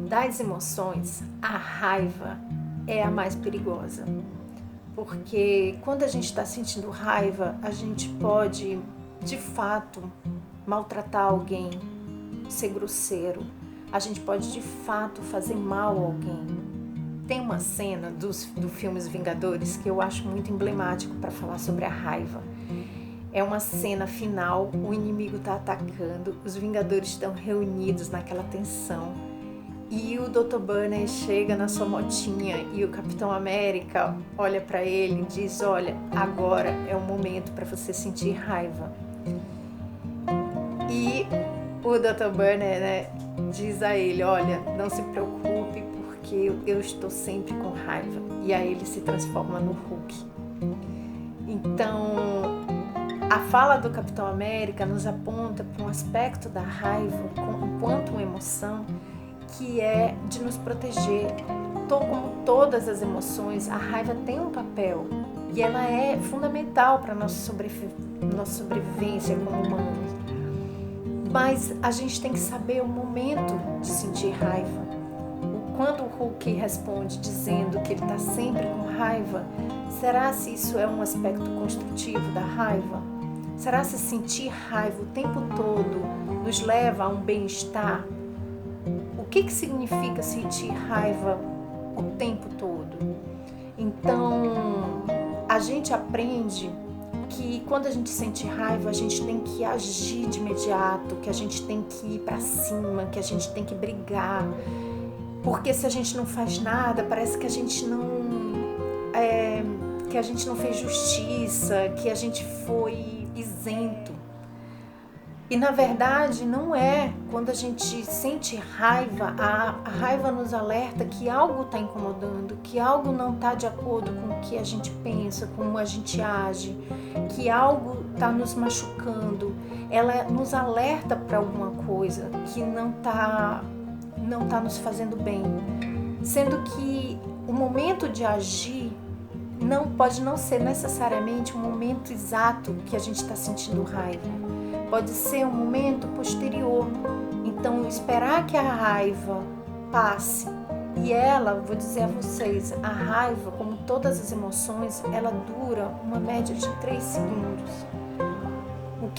Das emoções, a raiva é a mais perigosa. Porque quando a gente está sentindo raiva, a gente pode, de fato, maltratar alguém, ser grosseiro. A gente pode, de fato, fazer mal a alguém. Tem uma cena do filme Os Vingadores que eu acho muito emblemático para falar sobre a raiva. É uma cena final, o inimigo está atacando, os Vingadores estão reunidos naquela tensão. E o Dr. Banner chega na sua motinha e o Capitão América olha para ele e diz: olha, agora é o momento para você sentir raiva. E o Dr. Banner, diz a ele: olha, não se preocupe porque eu estou sempre com raiva. E aí ele se transforma no Hulk. Então, a fala do Capitão América nos aponta para um aspecto da raiva enquanto uma emoção que é de nos proteger. Como todas as emoções, a raiva tem um papel e ela é fundamental para a nossa sobrevivência como humanos. Mas a gente tem que saber o momento de sentir raiva. Quando o Hulk responde dizendo que ele está sempre com raiva, será se isso é um aspecto construtivo da raiva? Será se sentir raiva o tempo todo nos leva a um bem-estar? O que significa sentir raiva o tempo todo? Então, a gente aprende que quando a gente sente raiva, a gente tem que agir de imediato, que a gente tem que ir para cima, que a gente tem que brigar. Porque se a gente não faz nada, parece que a gente não fez justiça, que a gente foi isento. E na verdade não é. Quando a gente sente raiva, a raiva nos alerta que algo está incomodando, que algo não está de acordo com o que a gente pensa, como a gente age, que algo está nos machucando. Ela nos alerta para alguma coisa que não tá nos fazendo bem. Sendo que o momento de agir pode não ser necessariamente o momento exato que a gente está sentindo raiva. Pode ser um momento posterior. Então, esperar que a raiva passe. E ela, vou dizer a vocês, a raiva, como todas as emoções, ela dura uma média de 3 segundos. O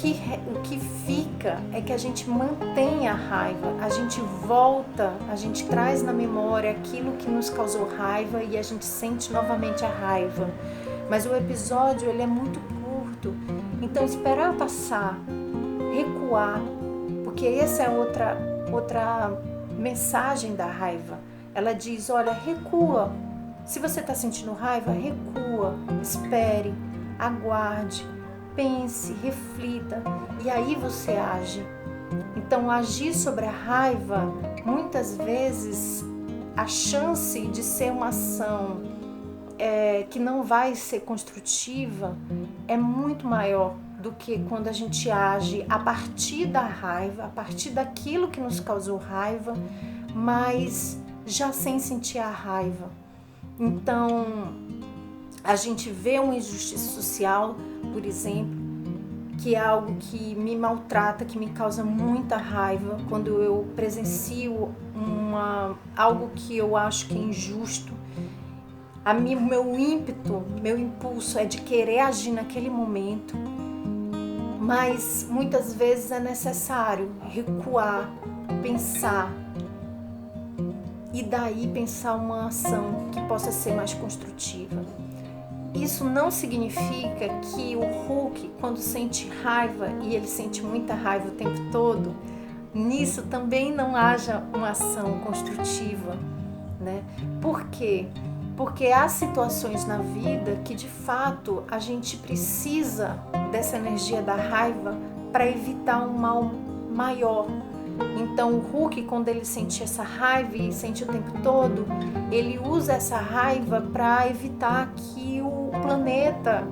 que fica é que a gente mantém a raiva, a gente volta, a gente traz na memória aquilo que nos causou raiva e a gente sente novamente a raiva. Mas o episódio ele é muito curto, então esperar passar, recuar, porque essa é outra mensagem da raiva. Ela diz: olha, recua. Se você está sentindo raiva, recua, espere, aguarde, pense, reflita e aí você age. Então, agir sobre a raiva, muitas vezes, a chance de ser uma ação que não vai ser construtiva é muito maior do que quando a gente age a partir da raiva, a partir daquilo que nos causou raiva, mas já sem sentir a raiva. Então, a gente vê uma injustiça social, por exemplo, que é algo que me maltrata, que me causa muita raiva quando eu presencio algo que eu acho que é injusto. Meu ímpeto, meu impulso é de querer agir naquele momento, mas muitas vezes é necessário recuar, pensar e daí pensar uma ação que possa ser mais construtiva. Isso não significa que o Hulk, quando sente raiva, e ele sente muita raiva o tempo todo, nisso também não haja uma ação construtiva, né? Por quê? Porque há situações na vida que, de fato, a gente precisa dessa energia da raiva para evitar um mal maior. Então, o Hulk, quando ele sente essa raiva e sente o tempo todo, ele usa essa raiva para evitar que o planeta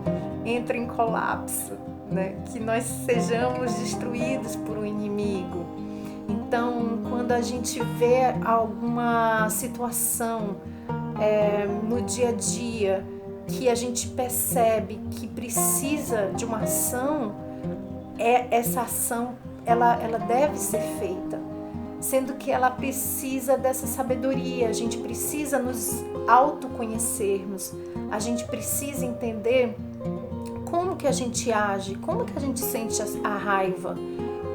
entre em colapso, né? Que nós sejamos destruídos por um inimigo. Então, quando a gente vê alguma situação no dia a dia que a gente percebe que precisa de uma ação, essa ação ela deve ser feita. sendo que ela precisa dessa sabedoria. A gente precisa nos autoconhecermos, a gente precisa entender como que a gente age, como que a gente sente a raiva,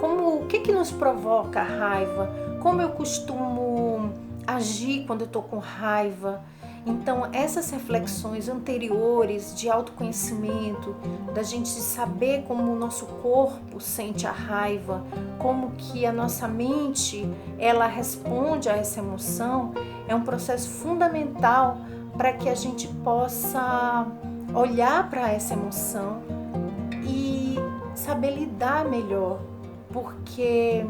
o que nos provoca a raiva, como eu costumo agir quando eu estou com raiva. Então, essas reflexões anteriores de autoconhecimento, da gente saber como o nosso corpo sente a raiva, como que a nossa mente ela responde a essa emoção, é um processo fundamental para que a gente possa olhar para essa emoção e saber lidar melhor, porque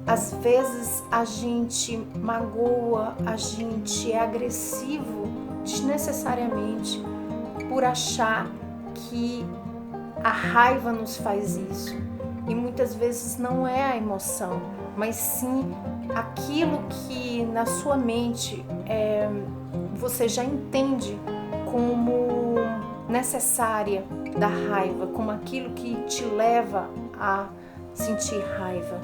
às vezes a gente magoa, a gente é agressivo desnecessariamente por achar que a raiva nos faz isso. E muitas vezes não é a emoção, mas sim aquilo que na sua mente você já entende como necessária da raiva, como aquilo que te leva a sentir raiva.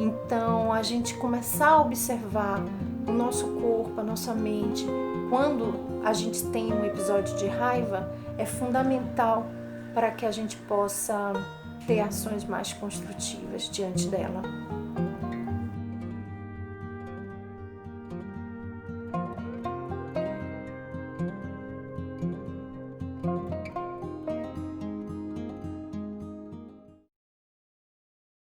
Então, a gente começar a observar o nosso corpo, a nossa mente, quando a gente tem um episódio de raiva, é fundamental para que a gente possa ter ações mais construtivas diante dela.